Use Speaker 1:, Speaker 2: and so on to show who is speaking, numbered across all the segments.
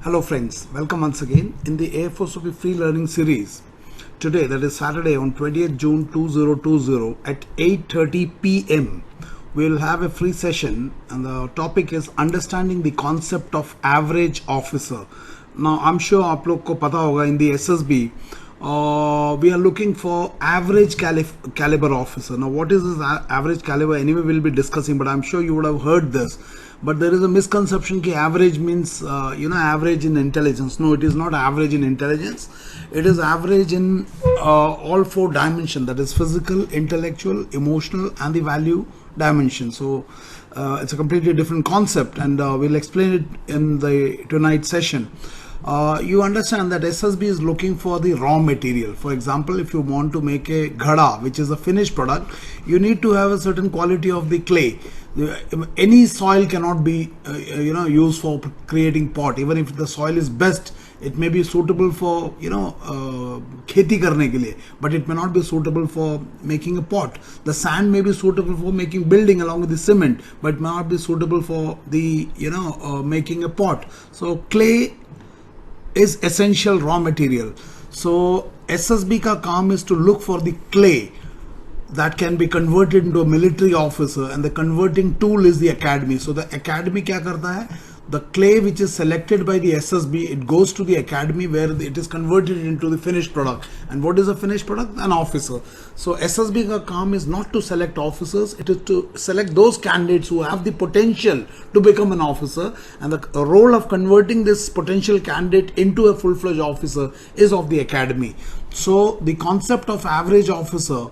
Speaker 1: Hello friends, welcome once again in the AFOSOP free learning series. Today, that is Saturday on 20th June 2020 at 8:30 p.m. we will have a free session and the topic is understanding the concept of average officer. Now I'm sure आप लोग को पता होगा in the SSB we are looking for average caliber officer. Now what is this average caliber? Anyway we'll be discussing, but I'm sure you would have heard this. But there is a misconception that average means average in intelligence. No, it is not average in intelligence. It is average in all four dimensions, that is physical, intellectual, emotional and the value dimension. So it's a completely different concept and we'll explain it in the tonight's session. You understand that SSB is looking for the raw material. For example, if you want to make a ghada, which is a finished product, you need to have a certain quality of the clay. Any soil cannot be used for creating pot. Even if the soil is best, it may be suitable for kheti karne ke liye, but it may not be suitable for making a pot. The sand may be suitable for making building along with the cement, but may not be suitable for the making a pot. So clay is essential raw material. So SSB ka kaam is to look for the clay that can be converted into a military officer, and the converting tool is the academy. So the academy kya karta hai? The clay which is selected by the SSB, it goes to the academy where it is converted into the finished product. And what is a finished product? An officer. So SSB ka kaam is not to select officers, it is to select those candidates who have the potential to become an officer, and the role of converting this potential candidate into a full-fledged officer is of the academy. So the concept of average officer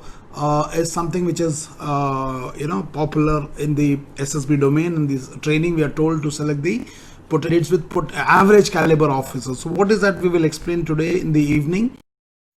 Speaker 1: is something which is popular in the SSB domain. In this training we are told to select the candidates with average caliber officers. So what is that we will explain today in the evening.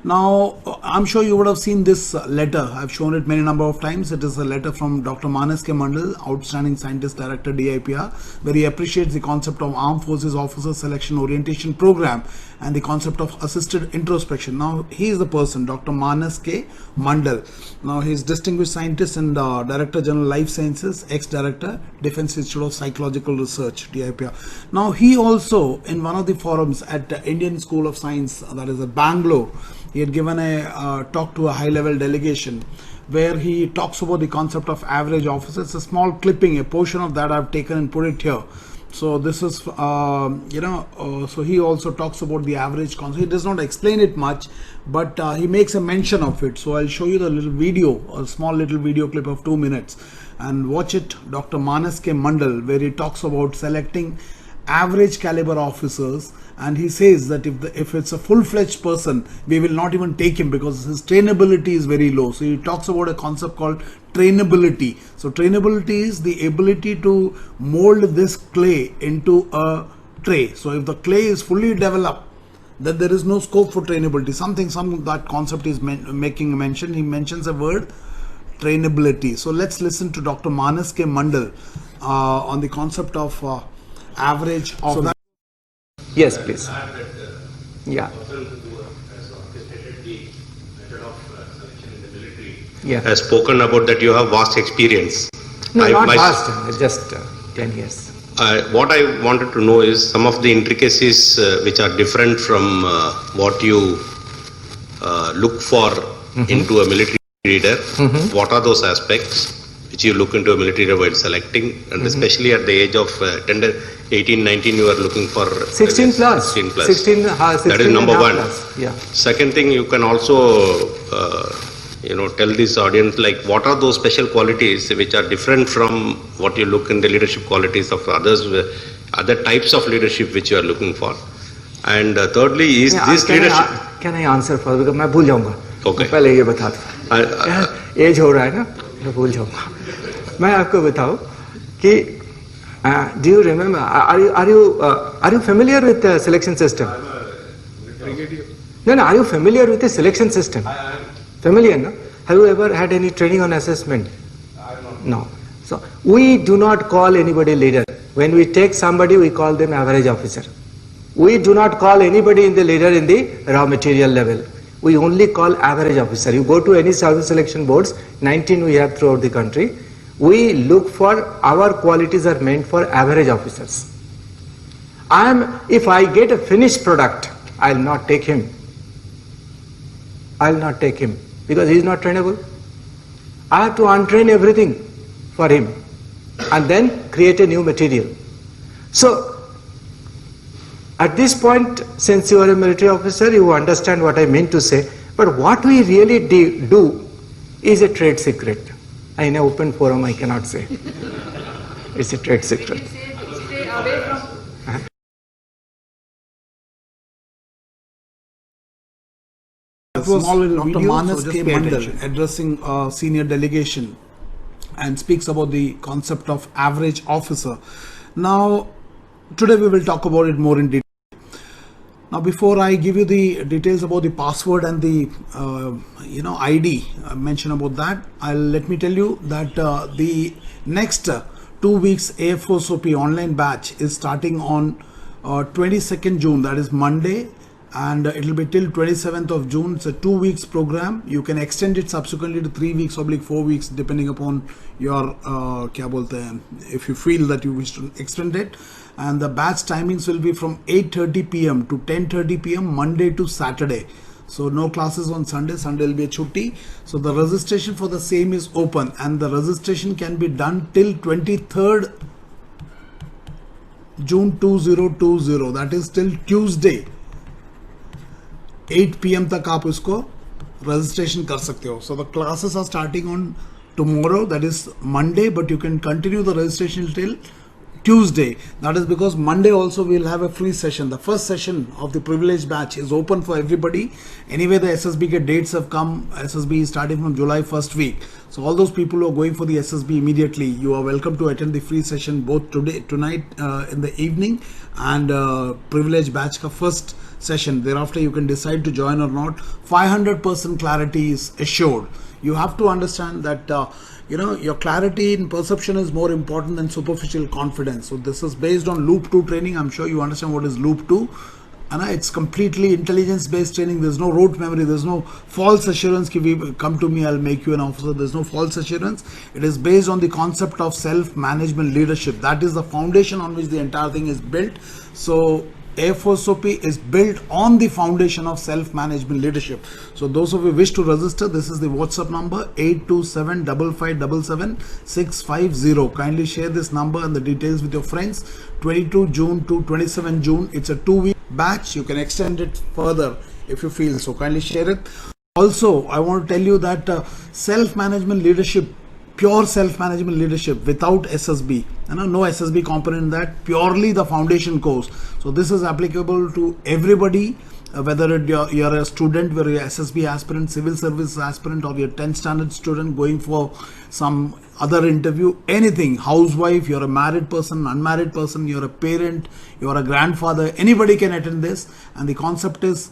Speaker 1: Now I'm sure you would have seen this letter. I've shown it many number of times. It is a letter from Dr. Manas K. Mandal, Outstanding Scientist Director DIPR, where he appreciates the concept of Armed Forces Officer Selection Orientation Program and the concept of assisted introspection. Now he is the person, Dr. Manas K. Mandal. Now he is Distinguished Scientist and Director General Life Sciences, ex-Director, Defense Institute of Psychological Research, DIPR. Now he also, in one of the forums at the Indian School of Science, that is at Bangalore, he had given a talk to a high-level delegation where he talks about the concept of average officer. It's a small clipping, a portion of that I've taken and put it here. So this is, so he also talks about the average concept. He does not explain it much, but he makes a mention of it. So I'll show you the little video, a small little video clip of 2 minutes, and watch it. Dr. Manas K. Mandal, where he talks about selecting average caliber officers, and he says that if it's a full-fledged person, we will not even take him because his trainability is very low. So he talks about a concept called trainability. So trainability is the ability to mold this clay into a tray. So if the clay is fully developed, then there is no scope for trainability. That concept is making a mention. He mentions a word, trainability. So let's listen to Dr. Manas K. Mandal on the concept of average of
Speaker 2: Yes, please. Yeah. Yeah.
Speaker 3: Has spoken about that you have vast experience.
Speaker 2: No, not vast, just 10 years.
Speaker 3: What I wanted to know is some of the intricacies which are different from what you look for into a military leader. What are those aspects which you look into a military leader while selecting, and especially at the age of 18, 19, you are looking for
Speaker 2: 16 plus.
Speaker 3: 16 plus.
Speaker 2: 16
Speaker 3: that is number one.
Speaker 2: Plus. Yeah.
Speaker 3: Second thing, you can also tell this audience like what are those special qualities which are different from what you look in the leadership qualities of others, other types of leadership which you are looking for. And thirdly is this leadership.
Speaker 2: Can I answer first because मैं भूल जाऊँगा.
Speaker 3: Okay.
Speaker 2: पहले ये बता दो. As हो रहा है ना, मैं भूल जाऊँगा. मैं आपको बताऊँ कि do you remember? Are you familiar with the selection system? No. Are you familiar with the selection system? Familiar, no? Have you ever had any training on assessment? No. So we do not call anybody leader. When we take somebody, we call them average officer. We do not call anybody in the leader in the raw material level. We only call average officer. You go to any service selection boards, 19 we have throughout the country. We look for, our qualities are meant for average officers. If I get a finished product, I'll not take him. I'll not take him because he is not trainable. I have to untrain everything for him and then create a new material. So, at this point, since you are a military officer, you understand what I mean to say. But what we really do is a trade secret. In an open forum, I cannot say. It's a trade secret.
Speaker 4: Stay away from.
Speaker 1: That was
Speaker 5: small little
Speaker 1: Dr.
Speaker 5: video,
Speaker 1: Manas
Speaker 5: so
Speaker 1: K.
Speaker 5: just pay
Speaker 1: Mandal
Speaker 5: attention.
Speaker 1: addressing a senior delegation and speaks about the concept of average officer. Now, today we will talk about it more in detail. Now, before I give you the details about the password and the ID mention about that, let me tell you that the next 2 weeks Air Force OP online batch is starting on 22nd June, that is Monday, and it will be till 27th of June. It's a 2 weeks program. You can extend it subsequently to 3 weeks or 4 weeks depending upon your kya bolte hain, if you feel that you wish to extend it. And the batch timings will be from 8:30 p.m. to 10:30 p.m. Monday to Saturday. So no classes on Sunday. Sunday will be a chutti. So the registration for the same is open, and the registration can be done till 23rd June 2020. That is till Tuesday 8 p.m. तक आप इसको registration कर सकते हो. So the classes are starting on tomorrow, that is Monday, but you can continue the registration till Tuesday. That is because Monday also we will have a free session. The first session of the privileged batch is open for everybody. Anyway, the SSB ke dates have come. SSB is starting from July 1st week. So all those people who are going for the SSB immediately, you are welcome to attend the free session both tonight in the evening and privileged batch ka first session. Thereafter you can decide to join or not. 500% clarity is assured. You have to understand that your clarity in perception is more important than superficial confidence. So this is based on Loop 2 training. I'm sure you understand what is Loop 2. And it's completely intelligence based training. There's no rote memory. There's no false assurance ki come to me, I'll make you an officer. There's no false assurance. It is based on the concept of self-management leadership. That is the foundation on which the entire thing is built. So Air Force OP is built on the foundation of self-management leadership. So those of you who wish to register, this is the WhatsApp number 827-557-650. Kindly share this number and the details with your friends. 22 June to 27 June. It's a 2-week batch. You can extend it further if you feel so. Kindly share it. Also, I want to tell you that self-management leadership, pure self-management leadership without SSB, no SSB component in that, purely the foundation course. So this is applicable to everybody, whether you're a student, whether you're SSB aspirant, civil service aspirant, or you're 10th standard student going for some other interview, anything, housewife, you're a married person, unmarried person, you're a parent, you're a grandfather, anybody can attend this. And the concept is,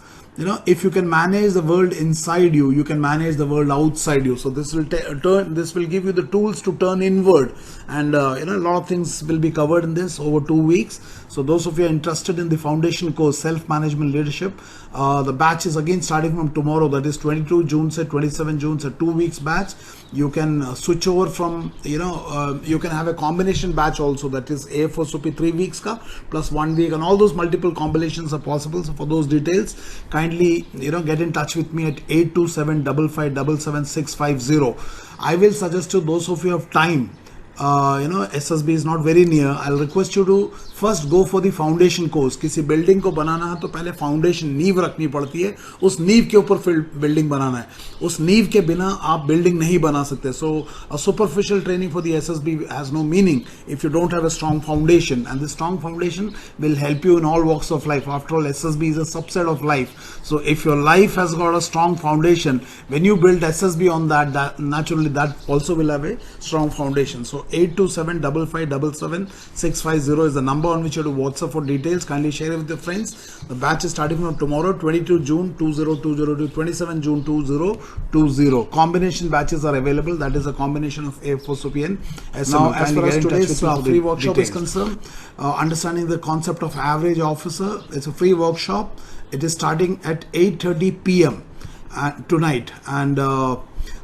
Speaker 1: if you can manage the world inside you, you can manage the world outside you. So this will give you the tools to turn inward, and a lot of things will be covered in this over 2 weeks. So those of you are interested in the foundation course, self-management leadership, the batch is again starting from tomorrow. That is 22 June se 27 June, so 2 weeks batch. You can switch over from, you can have a combination batch also, that is Air Force OP 3 weeks ka plus 1 week, and all those multiple combinations are possible. So for those details, kindly get in touch with me at 827-557-650. I will suggest to those of you who have time, SSB is not very near, I'll request you to first go for the foundation course. किसी building को बनाना है तो पहले foundation नींव रखनी पड़ती है, उस नींव के ऊपर फिर बिल्डिंग बनाना है. उस नींव के बिना आप बिल्डिंग नहीं बना सकते. So a superficial training for the SSB has no meaning if you don't have a strong foundation, and this strong foundation will help you in all walks of life. After all, SSB is a subset of life. So if your life has got a strong foundation, when you build SSB on that naturally that also will have a strong foundation. So 827-557-650 is the number on which you have to WhatsApp for details. Kindly share it with your friends. The batch is starting from tomorrow, 22 June 2020 to 27 June 2020. Combination batches are available. That is a combination of Air Force OP and SML. Now, as far as today's free workshop is concerned, understanding the concept of average officer, it's a free workshop. It is starting at 8:30 p.m. Tonight, and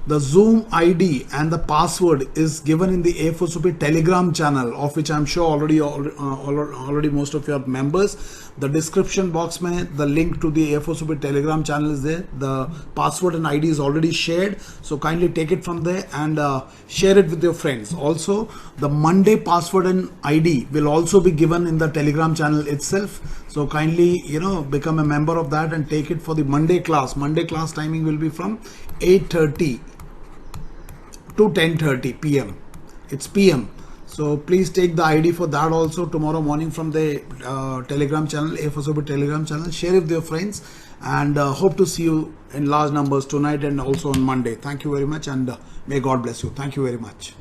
Speaker 1: The Zoom ID and the password is given in the A4SOP Telegram channel, of which I'm sure already most of you are members. The description box mein the link to the A4SOP Telegram channel is there. The password and ID is already shared, so kindly take it from there and share it with your friends. Also, the Monday password and ID will also be given in the Telegram channel itself, so kindly become a member of that and take it for the Monday class. Monday class timing will be from 8:30 to 10:30 p.m. It's p.m. So please take the ID for that also tomorrow morning from the Telegram channel, A4SOP Telegram channel. Share it with your friends, and hope to see you in large numbers tonight and also on Monday. Thank you very much, and may God bless you. Thank you very much.